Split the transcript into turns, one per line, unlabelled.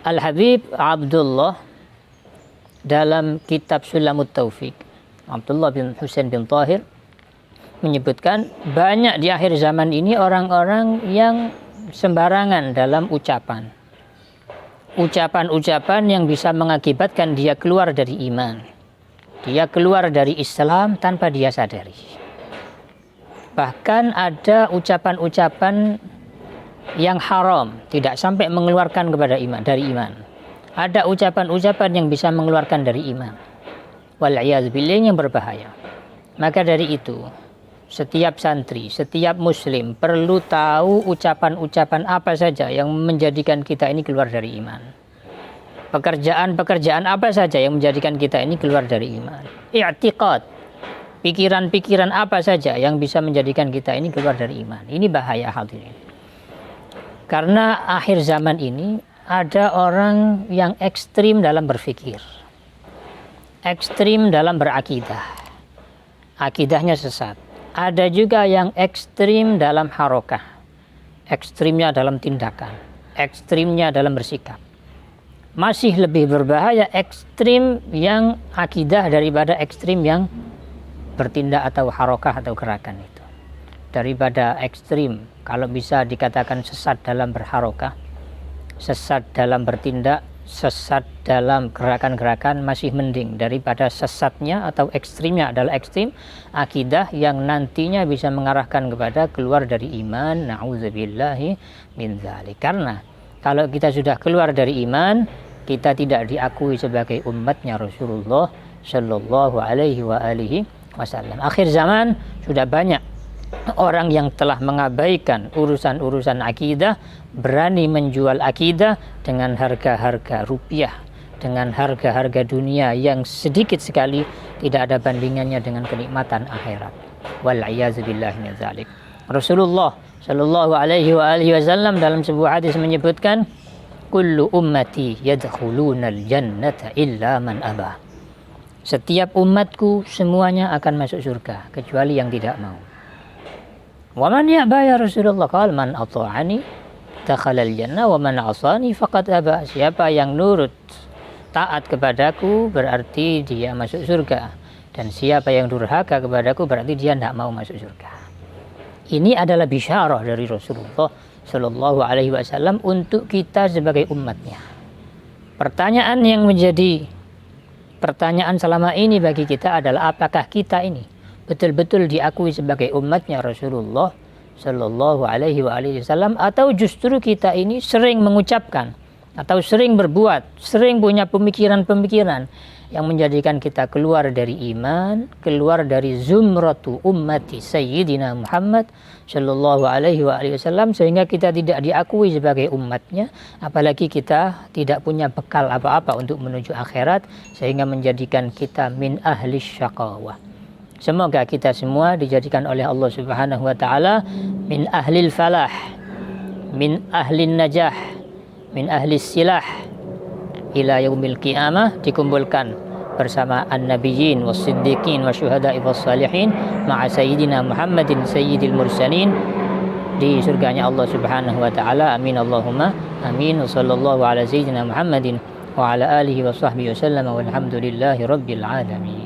Al-Habib Abdullah dalam kitab Sulamut Taufik, Abdullah bin Husain bin Tahir menyebutkan banyak di akhir zaman ini orang-orang yang sembarangan dalam ucapan. Ucapan-ucapan yang bisa mengakibatkan dia keluar dari iman. Dia keluar dari Islam tanpa dia sadari. Bahkan ada ucapan-ucapan yang haram, tidak sampai mengeluarkan dari iman. Ada ucapan-ucapan yang bisa mengeluarkan dari iman. Wal'iyadzubillah, yang berbahaya. Maka dari itu, setiap santri, setiap muslim perlu tahu ucapan-ucapan apa saja yang menjadikan kita ini keluar dari iman. Pekerjaan-pekerjaan apa saja yang menjadikan kita ini keluar dari iman. I'tiqad, pikiran-pikiran apa saja yang bisa menjadikan kita ini keluar dari iman. Ini bahaya hadirin. Karena akhir zaman ini ada orang yang ekstrim dalam berpikir, ekstrim dalam berakidah, akidahnya sesat. Ada juga yang ekstrim dalam harokah, ekstrimnya dalam tindakan, ekstrimnya dalam bersikap. Masih lebih berbahaya ekstrim yang akidah daripada ekstrim yang bertindak atau harokah atau gerakan itu. Daripada ekstrim, kalau bisa dikatakan sesat dalam berharokah, sesat dalam bertindak, sesat dalam gerakan-gerakan, masih mending daripada sesatnya atau ekstrimnya adalah ekstrim akidah yang nantinya bisa mengarahkan kepada keluar dari iman. Na'udzubillahi min dzalik. Karena kalau kita sudah keluar dari iman, kita tidak diakui sebagai umatnya Rasulullah Shallallahu Alaihi Wasallam. Akhir zaman sudah banyak orang yang telah mengabaikan urusan-urusan akidah, berani menjual akidah dengan harga-harga rupiah, dengan harga-harga dunia yang sedikit sekali tidak ada bandingannya dengan kenikmatan akhirat. Wal'iyadzubillah min dzalik. Rasulullah Shallallahu Alaihi Wasallam dalam sebuah hadis menyebutkan, kullu ummati yadkhulunal jannata illa man aba. Setiap umatku semuanya akan masuk surga kecuali yang tidak mau. Wa man ya'ba ya Rasulullah? Qala man ata'ani dakhalal jannah wa man 'asani faqad aba. Siapa yang nurut taat kepadaku berarti dia masuk surga, dan siapa yang durhaka kepadaku berarti dia tidak mau masuk surga. Ini adalah bisyarah dari Rasulullah Shallallahu Alaihi Wasallam untuk kita sebagai umatnya. Pertanyaan yang menjadi pertanyaan selama ini bagi kita adalah, apakah kita ini betul-betul diakui sebagai umatnya Rasulullah Shallallahu Alaihi Wasallam, atau justru kita ini sering mengucapkan atau sering berbuat, sering punya pemikiran-pemikiran yang menjadikan kita keluar dari iman, keluar dari zumratu ummati Sayyidina Muhammad Shallallahu Alaihi Wasallam, sehingga kita tidak diakui sebagai umatnya, apalagi kita tidak punya bekal apa-apa untuk menuju akhirat, sehingga menjadikan kita min ahli syaqawah. Semoga kita semua dijadikan oleh Allah Subhanahu wa taala min ahlil falah, min ahlin najah, min ahlis silah ila yaumil qiyamah, dikumpulkan bersama an-nabiyyin was-siddiqin wasyuhada'i was-salihin ma'a sayyidina Muhammadin sayyidil mursalin di surganya Allah Subhanahu wa taala. Amin Allahumma amin. Wa sallallahu ala sayyidina Muhammadin wa ala alihi wa sahbihi wasallam walhamdulillahi rabbil alamin.